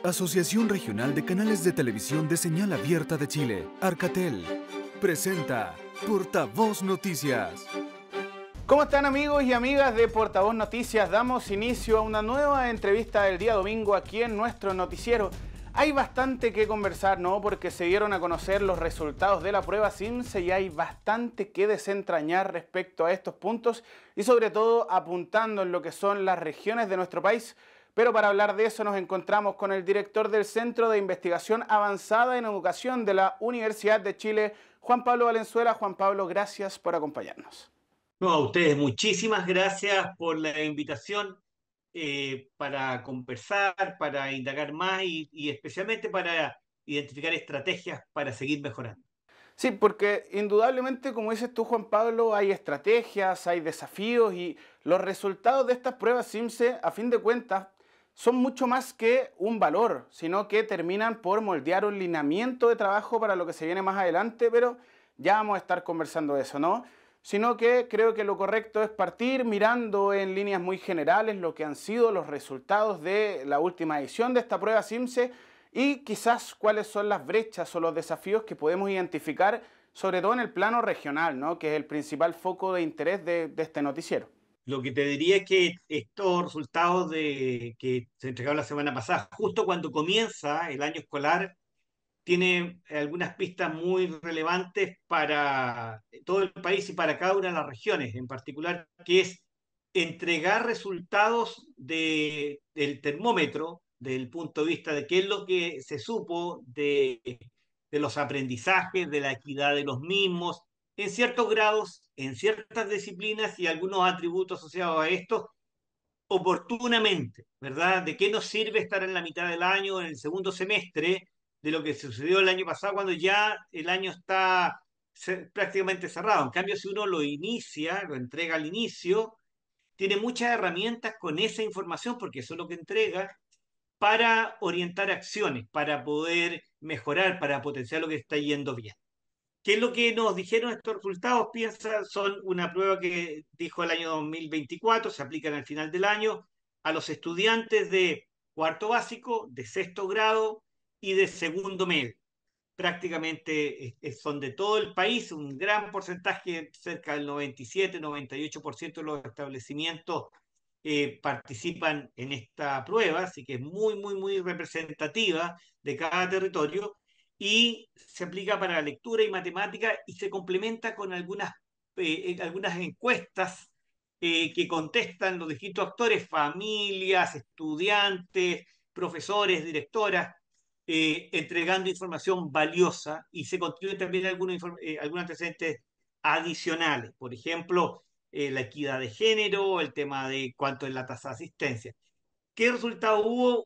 Asociación Regional de Canales de Televisión de Señal Abierta de Chile, Arcatel, presenta Portavoz Noticias. ¿Cómo están amigos y amigas de Portavoz Noticias? Damos inicio a una nueva entrevista del día domingo aquí en nuestro noticiero. Hay bastante que conversar, ¿no? Porque se dieron a conocer los resultados de la prueba CIMSE y hay bastante que desentrañar respecto a estos puntos y sobre todo apuntando en lo que son las regiones de nuestro país. Pero para hablar de eso nos encontramos con el director del Centro de Investigación Avanzada en Educación de la Universidad de Chile, Juan Pablo Valenzuela. Juan Pablo, gracias por acompañarnos. No, a ustedes muchísimas gracias por la invitación para conversar, para indagar más y especialmente para identificar estrategias para seguir mejorando. Sí, porque indudablemente, como dices tú, Juan Pablo, hay estrategias, hay desafíos y los resultados de estas pruebas CIMSE, a fin de cuentas, son mucho más que un valor, sino que terminan por moldear un lineamiento de trabajo para lo que se viene más adelante, pero ya vamos a estar conversando de eso, ¿no? Sino que creo que lo correcto es partir mirando en líneas muy generales lo que han sido los resultados de la última edición de esta prueba CIMSE y quizás cuáles son las brechas o los desafíos que podemos identificar, sobre todo en el plano regional, ¿no? Que es el principal foco de interés de este noticiero. Lo que te diría es que estos resultados que se entregaron la semana pasada, justo cuando comienza el año escolar, tiene algunas pistas muy relevantes para todo el país y para cada una de las regiones en particular, que es entregar resultados del termómetro, del punto de vista de qué es lo que se supo de los aprendizajes, de la equidad de los mismos, en ciertos grados, en ciertas disciplinas y algunos atributos asociados a esto, oportunamente, ¿verdad? ¿De qué nos sirve estar en la mitad del año, en el segundo semestre, de lo que sucedió el año pasado, cuando ya el año está prácticamente cerrado? En cambio, si uno lo inicia, lo entrega al inicio, tiene muchas herramientas con esa información, porque eso es lo que entrega, para orientar acciones, para poder mejorar, para potenciar lo que está yendo bien. ¿Qué es lo que nos dijeron estos resultados? Piensa, son una prueba que dijo el año 2024, se aplican al final del año a los estudiantes de cuarto básico, de sexto grado y de segundo medio. Prácticamente son de todo el país, un gran porcentaje, cerca del 97-98% de los establecimientos participan en esta prueba, así que es muy, muy, muy representativa de cada territorio y se aplica para lectura y matemática y se complementa con algunas encuestas que contestan los distintos actores, familias, estudiantes, profesores, directoras, entregando información valiosa y se contienen también algunos antecedentes adicionales. Por ejemplo, la equidad de género, el tema de cuánto es la tasa de asistencia. ¿Qué resultado hubo?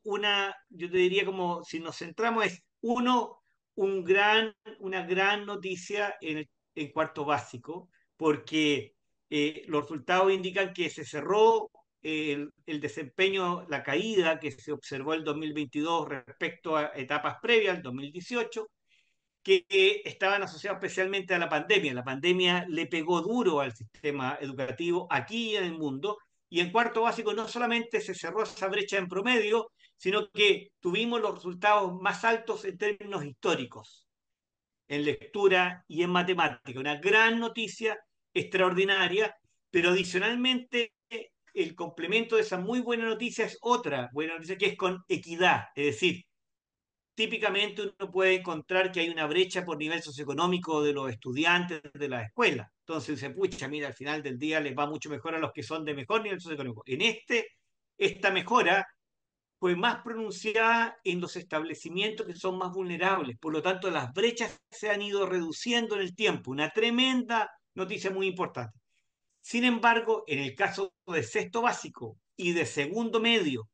Yo te diría como si nos centramos es uno, una gran noticia en cuarto básico, porque los resultados indican que se cerró el desempeño, la caída que se observó el 2022 respecto a etapas previas, el 2018, que estaban asociados especialmente a la pandemia. La pandemia le pegó duro al sistema educativo aquí y en el mundo, y en cuarto básico no solamente se cerró esa brecha en promedio, sino que tuvimos los resultados más altos en términos históricos, en lectura y en matemática. Una gran noticia, extraordinaria, pero adicionalmente el complemento de esa muy buena noticia es otra buena noticia que es con equidad, es decir, típicamente uno puede encontrar que hay una brecha por nivel socioeconómico de los estudiantes de la escuela. Entonces se pucha, mira, al final del día les va mucho mejor a los que son de mejor nivel socioeconómico. Esta mejora fue más pronunciada en los establecimientos que son más vulnerables. Por lo tanto, las brechas se han ido reduciendo en el tiempo. Una tremenda noticia muy importante. Sin embargo, en el caso de sexto básico y de segundo medio,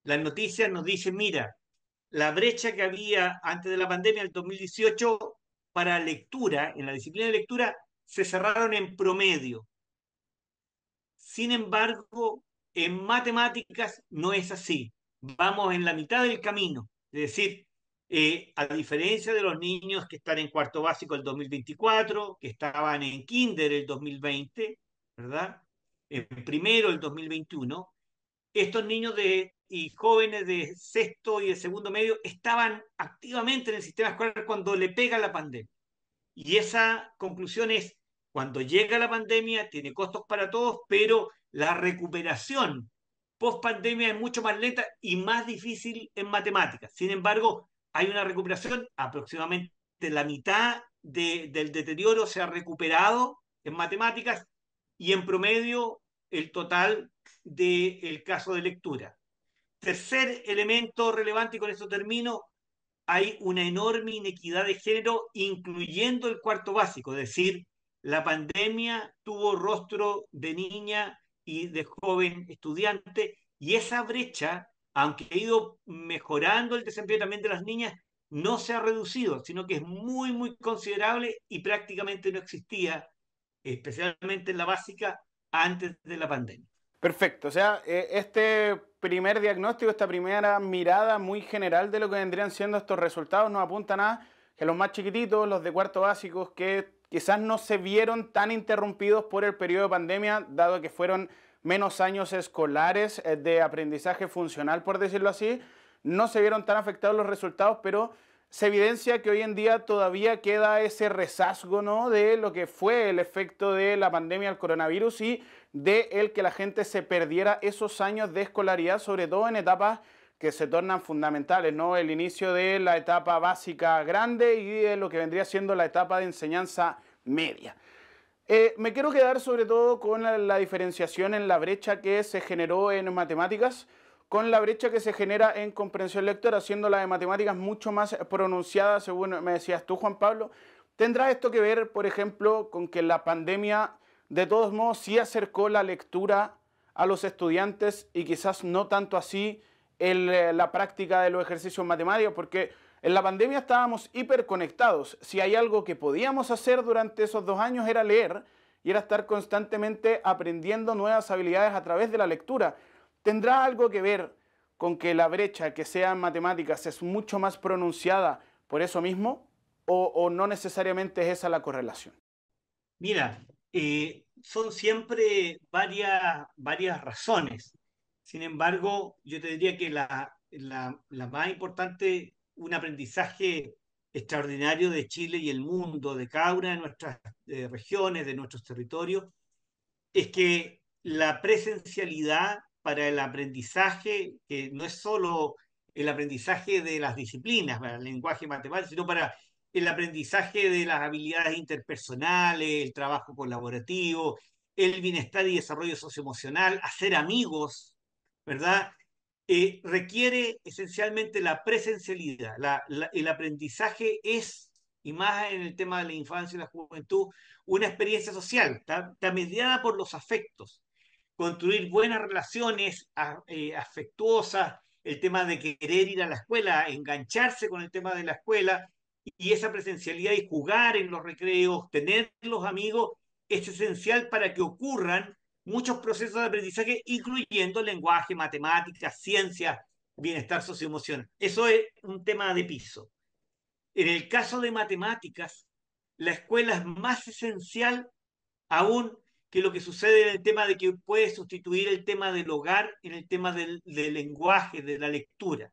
las noticias nos dicen, mira, la brecha que había antes de la pandemia, el 2018, para lectura, en la disciplina de lectura, se cerraron en promedio. Sin embargo, en matemáticas no es así. Vamos en la mitad del camino. Es decir, a diferencia de los niños que están en cuarto básico el 2024, que estaban en kinder el 2020, ¿verdad? En primero el 2021, estos niños de y jóvenes de sexto y de segundo medio estaban activamente en el sistema escolar cuando le pega la pandemia. Y esa conclusión es, cuando llega la pandemia, tiene costos para todos, pero la recuperación post pandemia es mucho más lenta y más difícil en matemáticas. Sin embargo, hay una recuperación, aproximadamente la mitad del deterioro se ha recuperado en matemáticas y en promedio el total del caso de lectura. Tercer elemento relevante, y con eso termino, hay una enorme inequidad de género, incluyendo el cuarto básico, es decir, la pandemia tuvo rostro de niña y de joven estudiante, y esa brecha, aunque ha ido mejorando el desempeño también de las niñas, no se ha reducido, sino que es muy, muy considerable y prácticamente no existía, especialmente en la básica, antes de la pandemia. Perfecto, o sea, este primer diagnóstico, esta primera mirada muy general de lo que vendrían siendo estos resultados nos apuntan a que los más chiquititos, los de cuarto básicos, que quizás no se vieron tan interrumpidos por el periodo de pandemia, dado que fueron menos años escolares de aprendizaje funcional, por decirlo así, no se vieron tan afectados los resultados, pero se evidencia que hoy en día todavía queda ese rezazgo, ¿no?, de lo que fue el efecto de la pandemia del coronavirus y de el que la gente se perdiera esos años de escolaridad, sobre todo en etapas que se tornan fundamentales, ¿no? El inicio de la etapa básica grande y de lo que vendría siendo la etapa de enseñanza media. Me quiero quedar sobre todo con la diferenciación en la brecha que se generó en matemáticas, con la brecha que se genera en comprensión lectora, siendo la de matemáticas mucho más pronunciada, según me decías tú, Juan Pablo. ¿Tendrá esto que ver, por ejemplo, con que la pandemia de todos modos sí acercó la lectura a los estudiantes y quizás no tanto así la práctica de los ejercicios matemáticos? Porque en la pandemia estábamos hiperconectados. Si hay algo que podíamos hacer durante esos 2 años era leer y era estar constantemente aprendiendo nuevas habilidades a través de la lectura. ¿Tendrá algo que ver con que la brecha que sea en matemáticas es mucho más pronunciada por eso mismo? ¿O no necesariamente es esa la correlación? Mira, son siempre varias razones. Sin embargo, yo te diría que la más importante, un aprendizaje extraordinario de Chile y el mundo, de cada una de nuestras regiones, de nuestros territorios, es que la presencialidad para el aprendizaje, que no es solo el aprendizaje de las disciplinas, para el lenguaje matemático, sino para el aprendizaje de las habilidades interpersonales, el trabajo colaborativo, el bienestar y desarrollo socioemocional, hacer amigos, ¿verdad? Requiere esencialmente la presencialidad. El aprendizaje es, y más en el tema de la infancia y la juventud, una experiencia social, está mediada por los afectos. Construir buenas relaciones afectuosas, el tema de querer ir a la escuela, engancharse con el tema de la escuela, y esa presencialidad y jugar en los recreos, tener los amigos, es esencial para que ocurran muchos procesos de aprendizaje, incluyendo lenguaje, matemáticas, ciencia, bienestar socioemocional. Eso es un tema de piso. En el caso de matemáticas, la escuela es más esencial aún que lo que sucede en el tema de que puede sustituir el tema del hogar en el tema del lenguaje, de la lectura.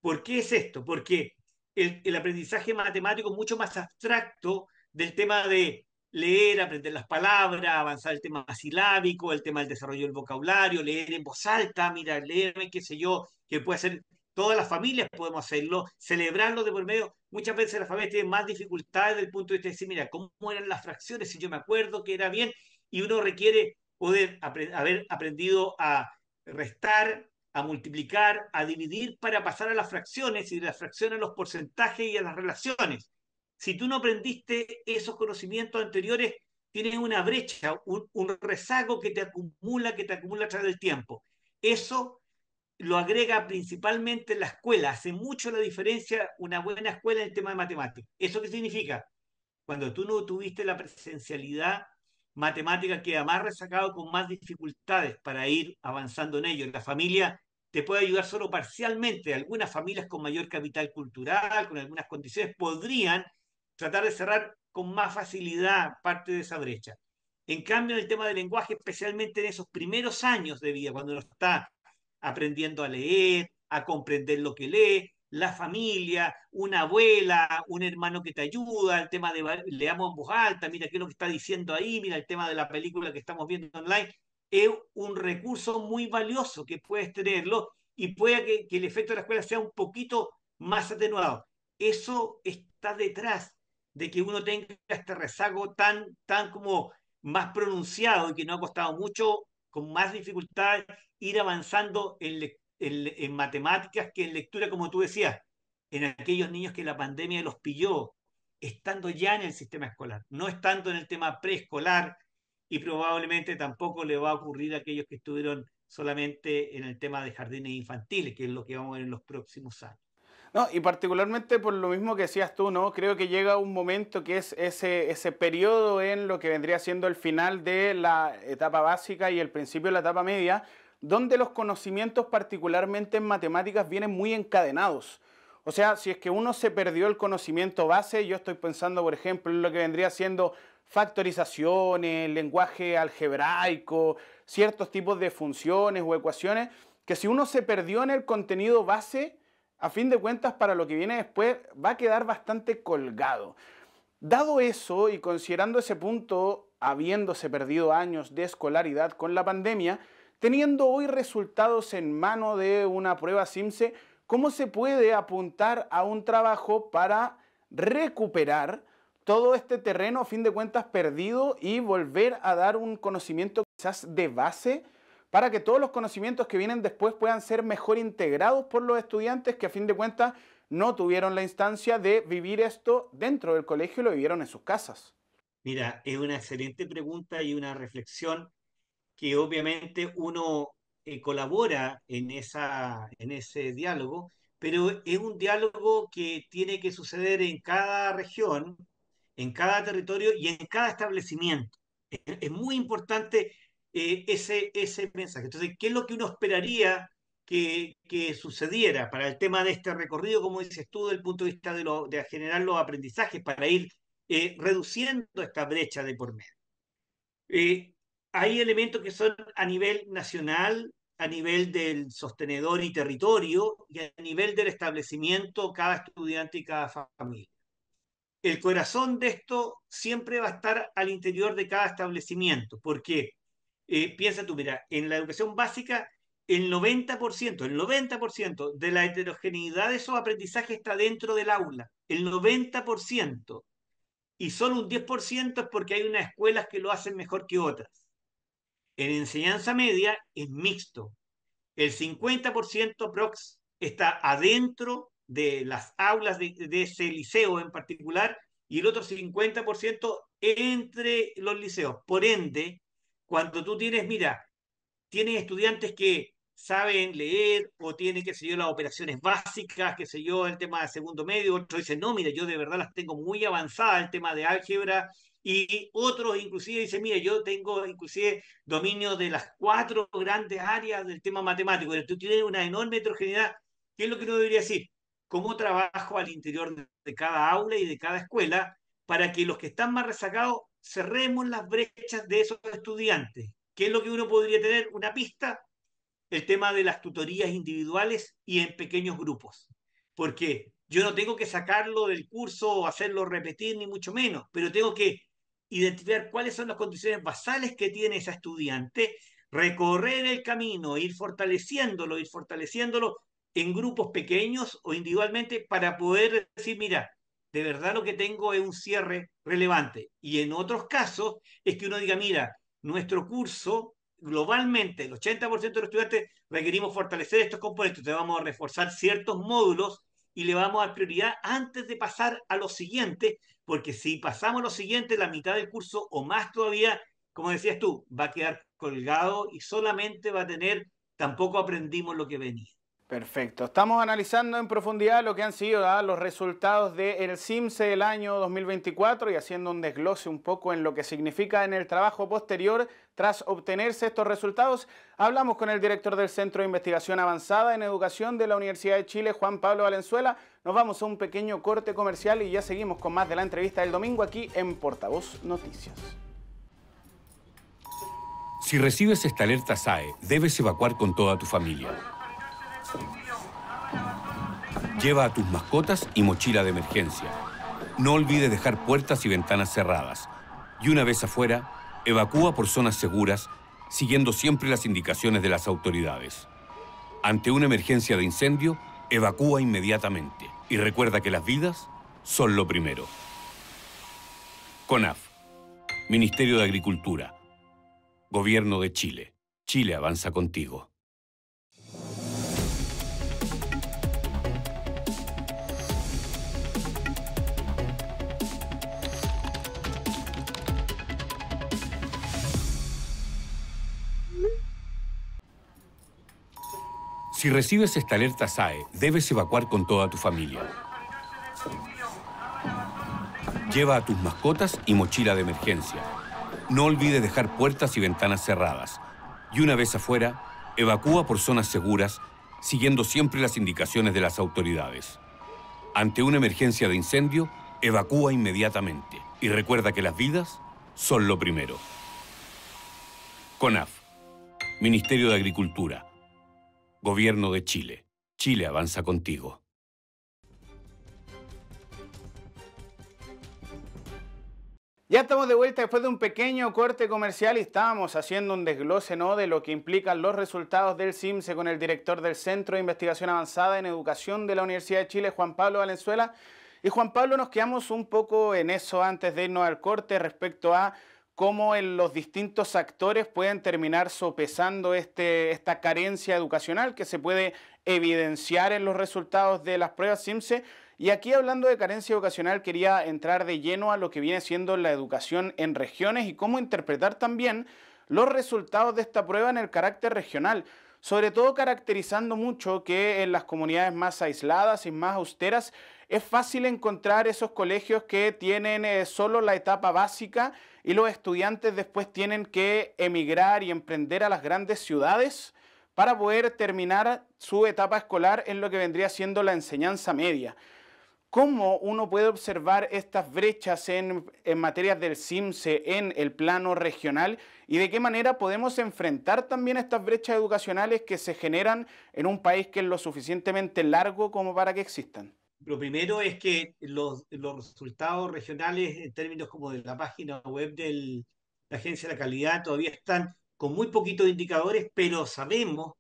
¿Por qué es esto? Porque el aprendizaje matemático es mucho más abstracto del tema de leer, aprender las palabras, avanzar el tema silábico, el tema del desarrollo del vocabulario, leer en voz alta, mira, leerme, qué sé yo, que puede ser, todas las familias podemos hacerlo, celebrarlo de por medio. Muchas veces las familias tienen más dificultades desde el punto de vista de decir, mira, ¿cómo eran las fracciones? Si yo me acuerdo que era bien, y uno requiere poder haber aprendido a restar, a multiplicar, a dividir para pasar a las fracciones y de las fracciones a los porcentajes y a las relaciones. Si tú no aprendiste esos conocimientos anteriores, tienes una brecha, un rezago que te acumula a través del tiempo. Eso lo agrega principalmente la escuela. Hace mucho la diferencia una buena escuela en el tema de matemáticas. ¿Eso qué significa? Cuando tú no tuviste la presencialidad matemática, queda más rezagado con más dificultades para ir avanzando en ello. La familia te puede ayudar solo parcialmente. Algunas familias con mayor capital cultural, con algunas condiciones, podrían tratar de cerrar con más facilidad parte de esa brecha. En cambio, en el tema del lenguaje, especialmente en esos primeros años de vida, cuando uno está aprendiendo a leer, a comprender lo que lee, la familia, una abuela, un hermano que te ayuda, el tema de leamos en voz alta, mira qué es lo que está diciendo ahí, mira el tema de la película que estamos viendo online, es un recurso muy valioso que puedes tenerlo y puede que el efecto de la escuela sea un poquito más atenuado. Eso está detrás de que uno tenga este rezago tan como más pronunciado y que no ha costado mucho, con más dificultad, ir avanzando en matemáticas que en lectura, como tú decías, en aquellos niños que la pandemia los pilló, estando ya en el sistema escolar, no estando en el tema preescolar, y probablemente tampoco le va a ocurrir a aquellos que estuvieron solamente en el tema de jardines infantiles, que es lo que vamos a ver en los próximos años. No, y particularmente por lo mismo que decías tú, ¿no? Creo que llega un momento que es ese periodo en lo que vendría siendo el final de la etapa básica y el principio de la etapa media, donde los conocimientos, particularmente en matemáticas, vienen muy encadenados. O sea, si es que uno se perdió el conocimiento base, yo estoy pensando, por ejemplo, en lo que vendría siendo factorizaciones, lenguaje algebraico, ciertos tipos de funciones o ecuaciones, que si uno se perdió en el contenido base, a fin de cuentas, para lo que viene después, va a quedar bastante colgado. Dado eso y considerando ese punto, habiéndose perdido años de escolaridad con la pandemia, teniendo hoy resultados en mano de una prueba CIMSE, ¿cómo se puede apuntar a un trabajo para recuperar todo este terreno, a fin de cuentas, perdido y volver a dar un conocimiento quizás de base para que todos los conocimientos que vienen después puedan ser mejor integrados por los estudiantes que a fin de cuentas no tuvieron la instancia de vivir esto dentro del colegio y lo vivieron en sus casas? Mira, es una excelente pregunta y una reflexión que obviamente uno colabora en ese diálogo, pero es un diálogo que tiene que suceder en cada región, en cada territorio y en cada establecimiento. Es muy importante ese mensaje. Entonces, ¿qué es lo que uno esperaría que sucediera para el tema de este recorrido, como dices tú, desde el punto de vista de generar los aprendizajes para ir reduciendo esta brecha de por medio? Eh, Hay elementos que son a nivel nacional, a nivel del sostenedor y territorio, y a nivel del establecimiento, cada estudiante y cada familia. El corazón de esto siempre va a estar al interior de cada establecimiento, porque piensa tú, mira, en la educación básica, el 90% de la heterogeneidad de esos aprendizajes está dentro del aula, el 90%, y solo un 10% es porque hay unas escuelas que lo hacen mejor que otras. En enseñanza media es mixto. El 50% prox está adentro de las aulas de ese liceo en particular y el otro 50% entre los liceos. Por ende, cuando tú tienes, mira, tienes estudiantes que saben leer o tienen, qué sé yo, las operaciones básicas, qué sé yo, el tema de segundo medio, otros dicen, no, mira, yo de verdad las tengo muy avanzadas, el tema de álgebra, y otros inclusive dicen, mira, yo tengo inclusive dominio de las 4 grandes áreas del tema matemático, pero tú tienes una enorme heterogeneidad. ¿Qué es lo que uno debería decir? ¿Cómo trabajo al interior de cada aula y de cada escuela para que los que están más rezagados cerremos las brechas de esos estudiantes? ¿Qué es lo que uno podría tener? Una pista, el tema de las tutorías individuales y en pequeños grupos. Porque yo no tengo que sacarlo del curso o hacerlo repetir, ni mucho menos, pero tengo que identificar cuáles son las condiciones basales que tiene esa estudiante, recorrer el camino, ir fortaleciéndolo en grupos pequeños o individualmente para poder decir, mira, de verdad lo que tengo es un cierre relevante. Y en otros casos es que uno diga, mira, nuestro curso globalmente, el 80% de los estudiantes requerimos fortalecer estos componentes, entonces vamos a reforzar ciertos módulos y le vamos a dar prioridad antes de pasar a los siguientes, porque si pasamos a los siguientes, la mitad del curso o más todavía, como decías tú, va a quedar colgado y solamente va a tener, tampoco aprendimos lo que venía. Perfecto. Estamos analizando en profundidad lo que han sido los resultados del CIMSE del año 2024 y haciendo un desglose un poco en lo que significa en el trabajo posterior tras obtenerse estos resultados. Hablamos con el director del Centro de Investigación Avanzada en Educación de la Universidad de Chile, Juan Pablo Valenzuela. Nos vamos a un pequeño corte comercial y ya seguimos con más de la entrevista del domingo aquí en Portavoz Noticias. Si recibes esta alerta SAE, debes evacuar con toda tu familia. Lleva a tus mascotas y mochila de emergencia. No olvides dejar puertas y ventanas cerradas. Y una vez afuera, evacúa por zonas seguras, siguiendo siempre las indicaciones de las autoridades. Ante una emergencia de incendio, evacúa inmediatamente. Y recuerda que las vidas son lo primero. CONAF, Ministerio de Agricultura, Gobierno de Chile. Chile avanza contigo. Si recibes esta alerta SAE, debes evacuar con toda tu familia. Lleva a tus mascotas y mochila de emergencia. No olvides dejar puertas y ventanas cerradas. Y una vez afuera, evacúa por zonas seguras, siguiendo siempre las indicaciones de las autoridades. Ante una emergencia de incendio, evacúa inmediatamente. Y recuerda que las vidas son lo primero. CONAF, Ministerio de Agricultura, Gobierno de Chile. Chile avanza contigo. Ya estamos de vuelta después de un pequeño corte comercial y estábamos haciendo un desglose, ¿no?, de lo que implican los resultados del CIMSE con el director del Centro de Investigación Avanzada en Educación de la Universidad de Chile, Juan Pablo Valenzuela. Y Juan Pablo, nos quedamos un poco en eso antes de irnos al corte respecto a cómo los distintos actores pueden terminar sopesando esta carencia educacional que se puede evidenciar en los resultados de las pruebas CIMSE. Y aquí, hablando de carencia educacional, quería entrar de lleno a lo que viene siendo la educación en regiones y cómo interpretar también los resultados de esta prueba en el carácter regional, sobre todo caracterizando mucho que en las comunidades más aisladas y más austeras es fácil encontrar esos colegios que tienen solo la etapa básica y los estudiantes después tienen que emigrar y emprender a las grandes ciudades para poder terminar su etapa escolar en lo que vendría siendo la enseñanza media. ¿Cómo uno puede observar estas brechas en materias del CIMSE en el plano regional y de qué manera podemos enfrentar también estas brechas educacionales que se generan en un país que es lo suficientemente largo como para que existan? Lo primero es que los resultados regionales en términos como de la página web de la Agencia de la Calidad todavía están con muy poquitos indicadores, pero sabemos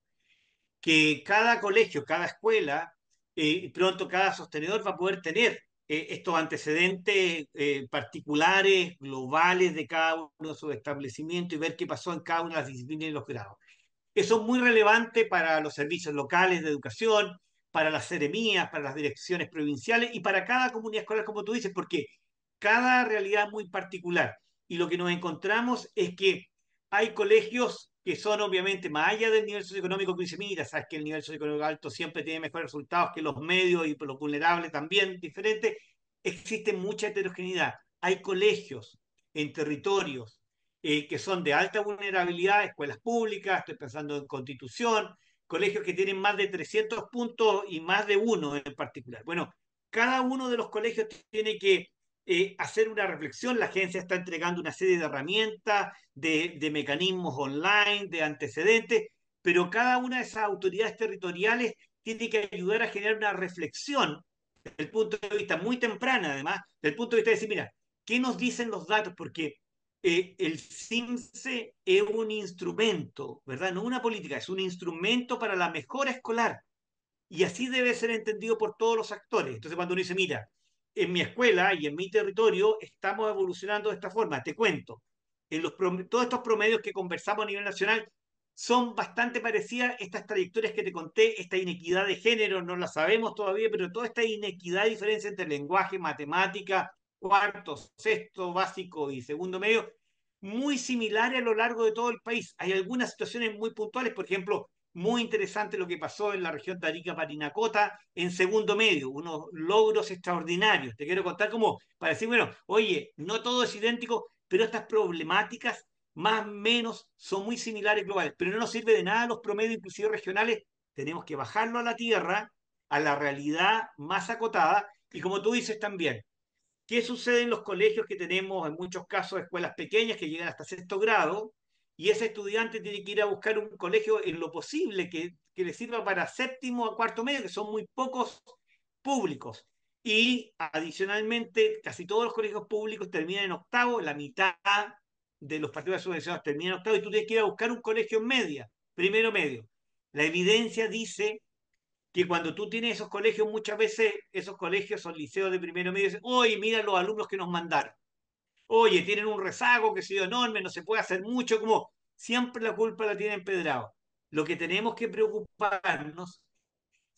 que cada colegio, cada escuela, pronto cada sostenedor va a poder tener estos antecedentes particulares, globales de cada uno de sus establecimientos y ver qué pasó en cada una de las disciplinas y los grados. Eso es muy relevante para los servicios locales de educación, para las seremías, para las direcciones provinciales y para cada comunidad escolar, como tú dices, porque cada realidad es muy particular. Y lo que nos encontramos es que hay colegios que son obviamente más allá del nivel socioeconómico que dice, mira, sabes que el nivel socioeconómico alto siempre tiene mejores resultados que los medios y los vulnerables también diferentes. Existe mucha heterogeneidad. Hay colegios en territorios que son de alta vulnerabilidad, escuelas públicas, estoy pensando en Constitución, colegios que tienen más de 300 puntos y más de uno en particular. Bueno, cada uno de los colegios tiene que hacer una reflexión. La agencia está entregando una serie de herramientas, de mecanismos online, de antecedentes, pero cada una de esas autoridades territoriales tiene que ayudar a generar una reflexión desde el punto de vista muy temprana, además, desde el punto de vista de decir, mira, ¿qué nos dicen los datos? Porque el CIMSE es un instrumento, ¿verdad? No una política, es un instrumento para la mejora escolar. Y así debe ser entendido por todos los actores. Entonces, cuando uno dice, mira, en mi escuela y en mi territorio estamos evolucionando de esta forma, te cuento, todos estos promedios que conversamos a nivel nacional son bastante parecidas. Estas trayectorias que te conté, esta inequidad de género, no la sabemos todavía, pero toda esta inequidad y diferencia entre lenguaje, matemática, cuarto, sexto, básico y segundo medio, muy similares a lo largo de todo el país. Hay algunas situaciones muy puntuales, por ejemplo, muy interesante lo que pasó en la región de Arica-Parinacota en segundo medio, unos logros extraordinarios. Te quiero contar como para decir, bueno, oye, no todo es idéntico, pero estas problemáticas más o menos son muy similares globales, pero no nos sirve de nada los promedios inclusive regionales, tenemos que bajarlo a la tierra, a la realidad más acotada, y como tú dices también, ¿qué sucede en los colegios que tenemos, en muchos casos, escuelas pequeñas que llegan hasta sexto grado? y ese estudiante tiene que ir a buscar un colegio en lo posible que le sirva para séptimo a cuarto medio, que son muy pocos públicos. Y adicionalmente, casi todos los colegios públicos terminan en octavo, la mitad de los partidos subvencionados terminan en octavo, y tú tienes que ir a buscar un colegio en media, primero medio. La evidencia dice que cuando tú tienes esos colegios, muchas veces esos colegios son liceos de primero medio, y dicen, oye, mira los alumnos que nos mandaron. Oye, tienen un rezago que ha sido enorme, no se puede hacer mucho, como siempre la culpa la tienen Pedrado. Lo que tenemos que preocuparnos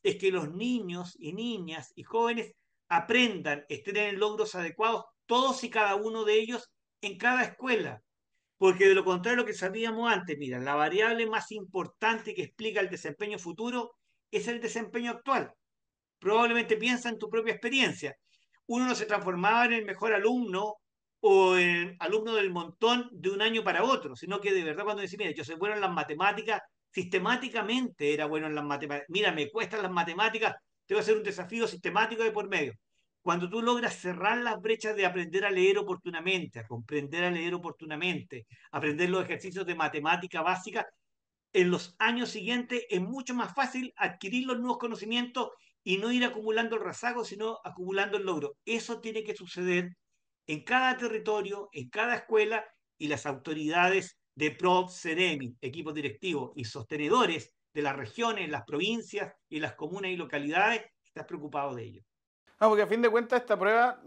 es que los niños y niñas y jóvenes aprendan, estén en logros adecuados, todos y cada uno de ellos en cada escuela. Porque de lo contrario, lo que sabíamos antes, mira, la variable más importante que explica el desempeño futuro es el desempeño actual. Probablemente piensa en tu propia experiencia. Uno no se transformaba en el mejor alumno o en alumno del montón de un año para otro, sino que de verdad cuando decís, mira, yo soy bueno en las matemáticas, sistemáticamente era bueno en las matemáticas. Mira, me cuestan las matemáticas, tengo que hacer un desafío sistemático de por medio. Cuando tú logras cerrar las brechas de aprender a leer oportunamente, a comprender a leer oportunamente, aprender los ejercicios de matemática básica, en los años siguientes es mucho más fácil adquirir los nuevos conocimientos y no ir acumulando el rezago, sino acumulando el logro. Eso tiene que suceder en cada territorio, en cada escuela, y las autoridades de PROF, CEREMI, equipos directivos y sostenedores de las regiones, las provincias y las comunas y localidades están preocupados de ello. No, porque a fin de cuentas esta prueba,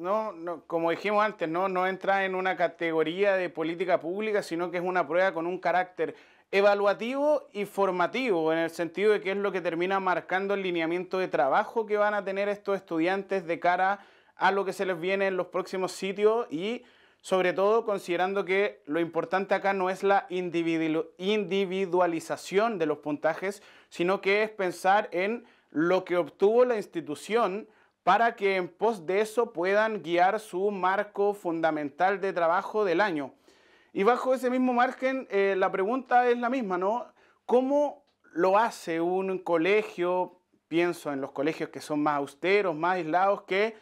como dijimos antes, no entra en una categoría de política pública, sino que es una prueba con un carácter evaluativo y formativo, en el sentido de que es lo que termina marcando el lineamiento de trabajo que van a tener estos estudiantes de cara a lo que se les viene en los próximos sitios, y sobre todo considerando que lo importante acá no es la individualización de los puntajes, sino que es pensar en lo que obtuvo la institución para que en pos de eso puedan guiar su marco fundamental de trabajo del año. Y bajo ese mismo margen, la pregunta es la misma, ¿no? ¿Cómo lo hace un colegio? Pienso en los colegios que son más austeros, más aislados, que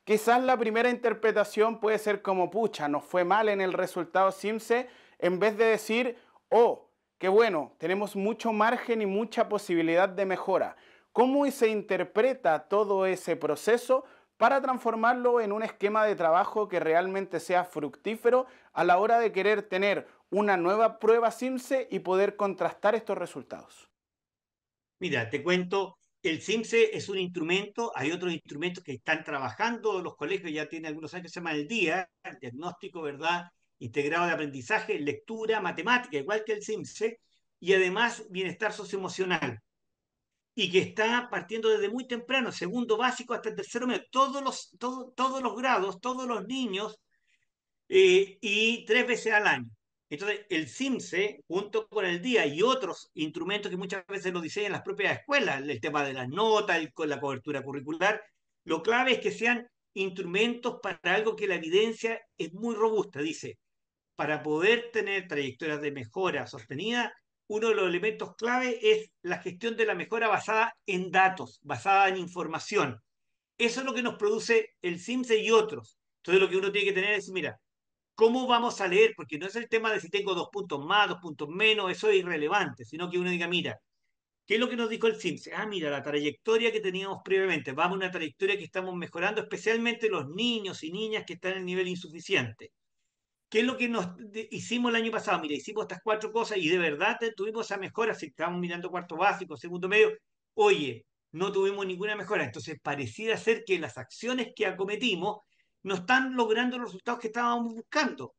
quizás la primera interpretación puede ser como, pucha, nos fue mal en el resultado CIMSE, en vez de decir, oh, qué bueno, tenemos mucho margen y mucha posibilidad de mejora. ¿Cómo se interpreta todo ese proceso para transformarlo en un esquema de trabajo que realmente sea fructífero a la hora de querer tener una nueva prueba CIMSE y poder contrastar estos resultados? Mira, te cuento, el CIMSE es un instrumento, hay otros instrumentos que están trabajando, los colegios ya tienen algunos años, que se llama el DIA, el diagnóstico, ¿verdad? Integrado de aprendizaje, lectura, matemática, igual que el CIMSE, y además bienestar socioemocional, y que está partiendo desde muy temprano, segundo básico hasta el tercero medio, todos los grados, todos los niños, y 3 veces al año. Entonces, el CIMSE, junto con el DIA y otros instrumentos que muchas veces lo diseñan las propias escuelas, el tema de las notas, la cobertura curricular, lo clave es que sean instrumentos para algo que la evidencia es muy robusta. Dice, para poder tener trayectorias de mejora sostenida, uno de los elementos clave es la gestión de la mejora basada en datos, basada en información. Eso es lo que nos produce el CIMSE y otros. Entonces, lo que uno tiene que tener es, mira, ¿cómo vamos a leer? Porque no es el tema de si tengo 2 puntos más, 2 puntos menos, eso es irrelevante, sino que uno diga, mira, ¿qué es lo que nos dijo el CIMSE? Ah, mira, la trayectoria que teníamos previamente, vamos a una trayectoria que estamos mejorando, especialmente los niños y niñas que están en el nivel insuficiente. ¿Qué es lo que hicimos el año pasado? Mira, hicimos estas 4 cosas y de verdad tuvimos esa mejora. Si estábamos mirando cuarto básico, segundo medio, oye, no tuvimos ninguna mejora. Entonces, pareciera ser que las acciones que acometimos no están logrando los resultados que estábamos buscando.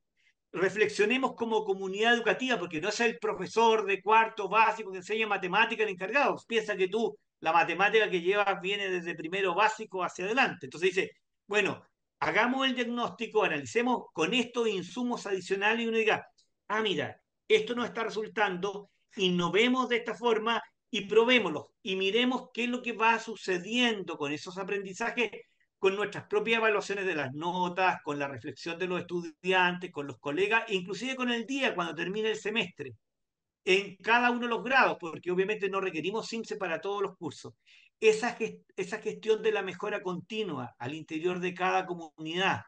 Reflexionemos como comunidad educativa, porque no es el profesor de cuarto básico que enseña matemática el encargado. Piensa que tú, la matemática que llevas viene desde primero básico hacia adelante. Entonces dice, bueno, hagamos el diagnóstico, analicemos con estos insumos adicionales y uno diga, ah, mira, esto no está resultando, innovemos de esta forma y probémoslo y miremos qué es lo que va sucediendo con esos aprendizajes, con nuestras propias evaluaciones de las notas, con la reflexión de los estudiantes, con los colegas, e inclusive con el día cuando termine el semestre, en cada uno de los grados, porque obviamente no requerimos CIMSE para todos los cursos. Esa gestión de la mejora continua al interior de cada comunidad,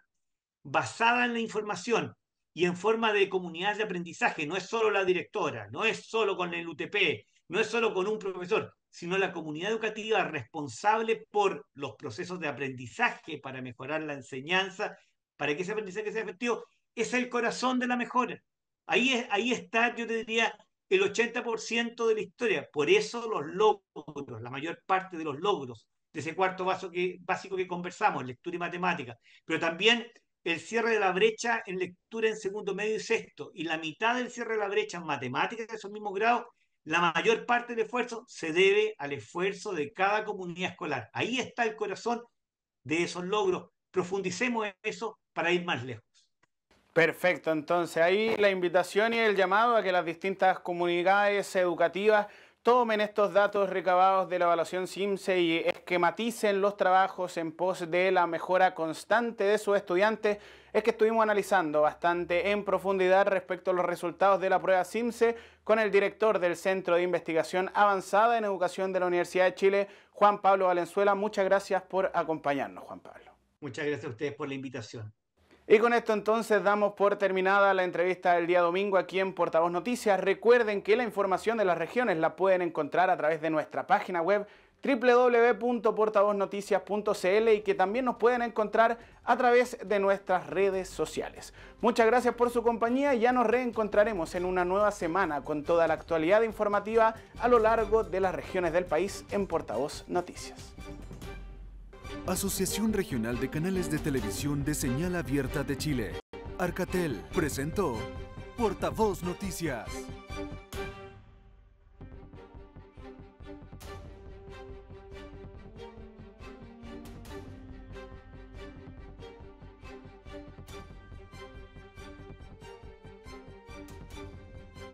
basada en la información y en forma de comunidad de aprendizaje. No es solo la directora, no es solo con el UTP, no es solo con un profesor, sino la comunidad educativa responsable por los procesos de aprendizaje para mejorar la enseñanza, para que ese aprendizaje sea efectivo, es el corazón de la mejora. Ahí está, yo te diría, el 80% de la historia. Por eso los logros, la mayor parte de los logros de ese cuarto básico que conversamos, lectura y matemática, pero también el cierre de la brecha en lectura en segundo medio y sexto, y la mitad del cierre de la brecha en matemáticas de esos mismos grados, la mayor parte del esfuerzo se debe al esfuerzo de cada comunidad escolar. Ahí está el corazón de esos logros. Profundicemos en eso para ir más lejos. Perfecto, entonces ahí la invitación y el llamado a que las distintas comunidades educativas tomen estos datos recabados de la evaluación CIMSE y esquematicen los trabajos en pos de la mejora constante de sus estudiantes. Es que estuvimos analizando bastante en profundidad respecto a los resultados de la prueba CIMSE con el director del Centro de Investigación Avanzada en Educación de la Universidad de Chile, Juan Pablo Valenzuela. Muchas gracias por acompañarnos, Juan Pablo. Muchas gracias a ustedes por la invitación. Y con esto entonces damos por terminada la entrevista del día domingo aquí en Portavoz Noticias. Recuerden que la información de las regiones la pueden encontrar a través de nuestra página web www.portavoznoticias.cl y que también nos pueden encontrar a través de nuestras redes sociales. Muchas gracias por su compañía y ya nos reencontraremos en una nueva semana con toda la actualidad informativa a lo largo de las regiones del país en Portavoz Noticias. Asociación Regional de Canales de Televisión de Señal Abierta de Chile, Arcatel, presentó Portavoz Noticias.